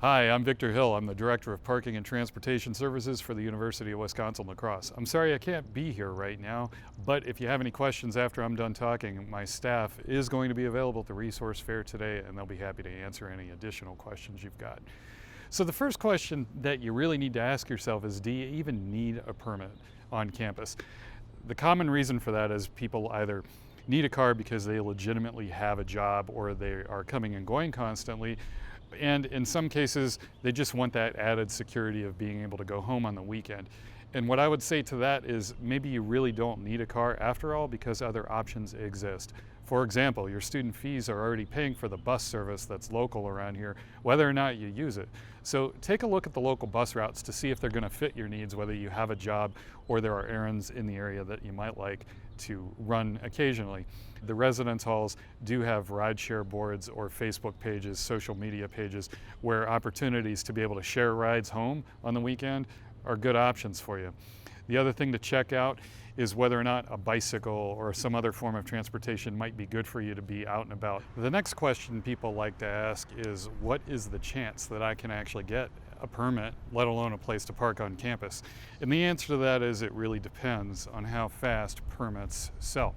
Hi, I'm Victor Hill. I'm the Director of Parking and Transportation Services for the University of Wisconsin-La Crosse. I'm sorry I can't be here right now, but if you have any questions after I'm done talking, my staff is going to be available at the resource fair today, and they'll be happy to answer any additional questions you've got. So the first question that you really need to ask yourself is, do you even need a permit on campus? The common reason for that is people either need a car because they legitimately have a job or they are coming and going constantly, and in some cases, they just want that added security of being able to go home on the weekend. And what I would say to that is maybe you really don't need a car after all because other options exist. For example, your student fees are already paying for the bus service that's local around here, whether or not you use it. So take a look at the local bus routes to see if they're going to fit your needs, whether you have a job or there are errands in the area that you might like to run occasionally. The residence halls do have rideshare boards or Facebook pages, social media pages, where opportunities to be able to share rides home on the weekend are good options for you. The other thing to check out is whether or not a bicycle or some other form of transportation might be good for you to be out and about. The next question people like to ask is, what is the chance that I can actually get a permit, let alone a place to park on campus? And the answer to that is it really depends on how fast permits sell.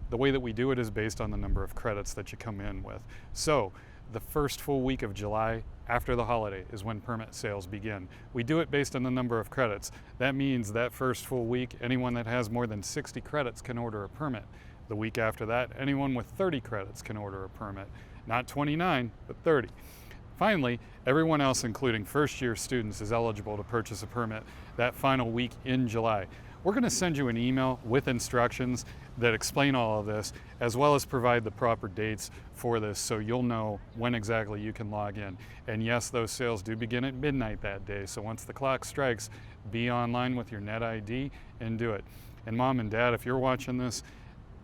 The way that we do it is based on the number of credits that you come in with. So the first full week of July after the holiday is when permit sales begin. We do it based on the number of credits. That means that first full week, anyone that has more than 60 credits can order a permit. The week after that, anyone with 30 credits can order a permit. Not 29, but 30. Finally, everyone else, including first-year students, is eligible to purchase a permit that final week in July. We're going to send you an email with instructions that explain all of this, as well as provide the proper dates for this so you'll know when exactly you can log in. And yes, those sales do begin at midnight that day, so once the clock strikes, be online with your net ID and do it. And Mom and Dad, if you're watching this,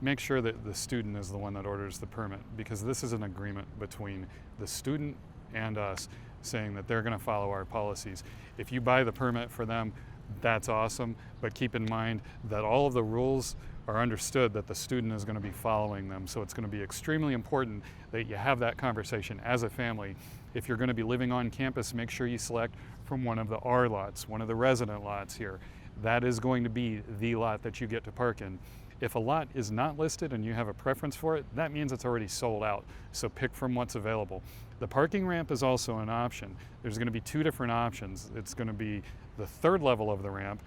make sure that the student is the one that orders the permit, because this is an agreement between the student and us saying that they're going to follow our policies. If you buy the permit for them, that's awesome, but keep in mind that all of the rules are understood that the student is going to be following them. So it's going to be extremely important that you have that conversation as a family. If you're going to be living on campus, make sure you select from one of the R lots, one of the resident lots here. That is going to be the lot that you get to park in. If a lot is not listed and you have a preference for it, that means it's already sold out. So pick from what's available. The parking ramp is also an option. There's going to be two different options. It's going to be the third level of the ramp,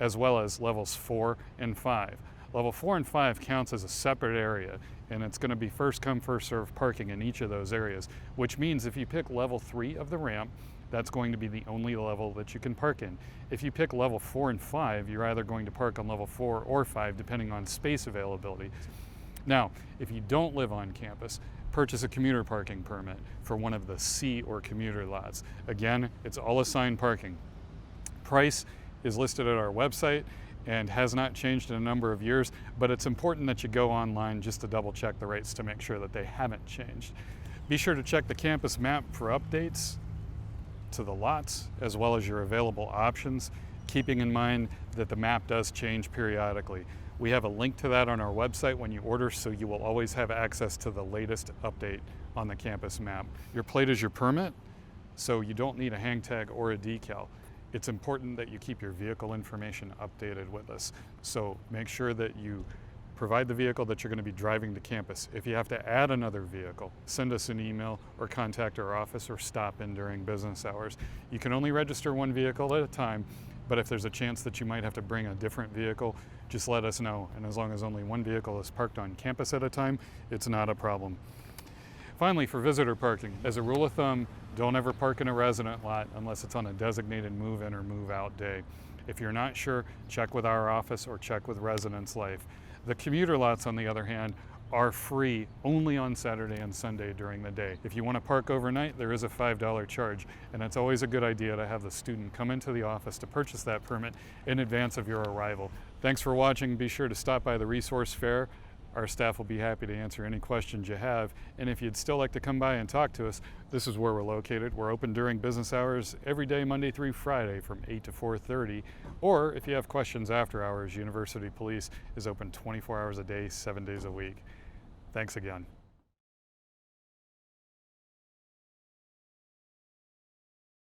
as well as levels 4 and 5. Level 4 and 5 counts as a separate area, and it's going to be first come, first served parking in each of those areas, which means if you pick level 3 of the ramp, that's going to be the only level that you can park in. If you pick level 4 and 5, you're either going to park on level 4 or 5, depending on space availability. Now, if you don't live on campus, purchase a commuter parking permit for one of the C or commuter lots. Again, it's all assigned parking. Price is listed at our website and has not changed in a number of years, but it's important that you go online just to double check the rates to make sure that they haven't changed. Be sure to check the campus map for updates to the lots as well as your available options, keeping in mind that the map does change periodically. We have a link to that on our website when you order, so you will always have access to the latest update on the campus map. Your plate is your permit, so you don't need a hang tag or a decal. It's important that you keep your vehicle information updated with us. So make sure that you provide the vehicle that you're going to be driving to campus. If you have to add another vehicle, send us an email or contact our office or stop in during business hours. You can only register one vehicle at a time, but if there's a chance that you might have to bring a different vehicle, just let us know. And as long as only one vehicle is parked on campus at a time, it's not a problem. Finally, for visitor parking, as a rule of thumb, don't ever park in a resident lot unless it's on a designated move-in or move-out day. If you're not sure, check with our office or check with Residence Life. The commuter lots, on the other hand, are free only on Saturday and Sunday during the day. If you want to park overnight, there is a $5 charge, and it's always a good idea to have the student come into the office to purchase that permit in advance of your arrival. Thanks for watching. Be sure to stop by the resource fair. Our staff will be happy to answer any questions you have. And if you'd still like to come by and talk to us, this is where we're located. We're open during business hours every day, Monday through Friday from 8 to 4:30. Or if you have questions after hours, University Police is open 24 hours a day, 7 days a week. Thanks again.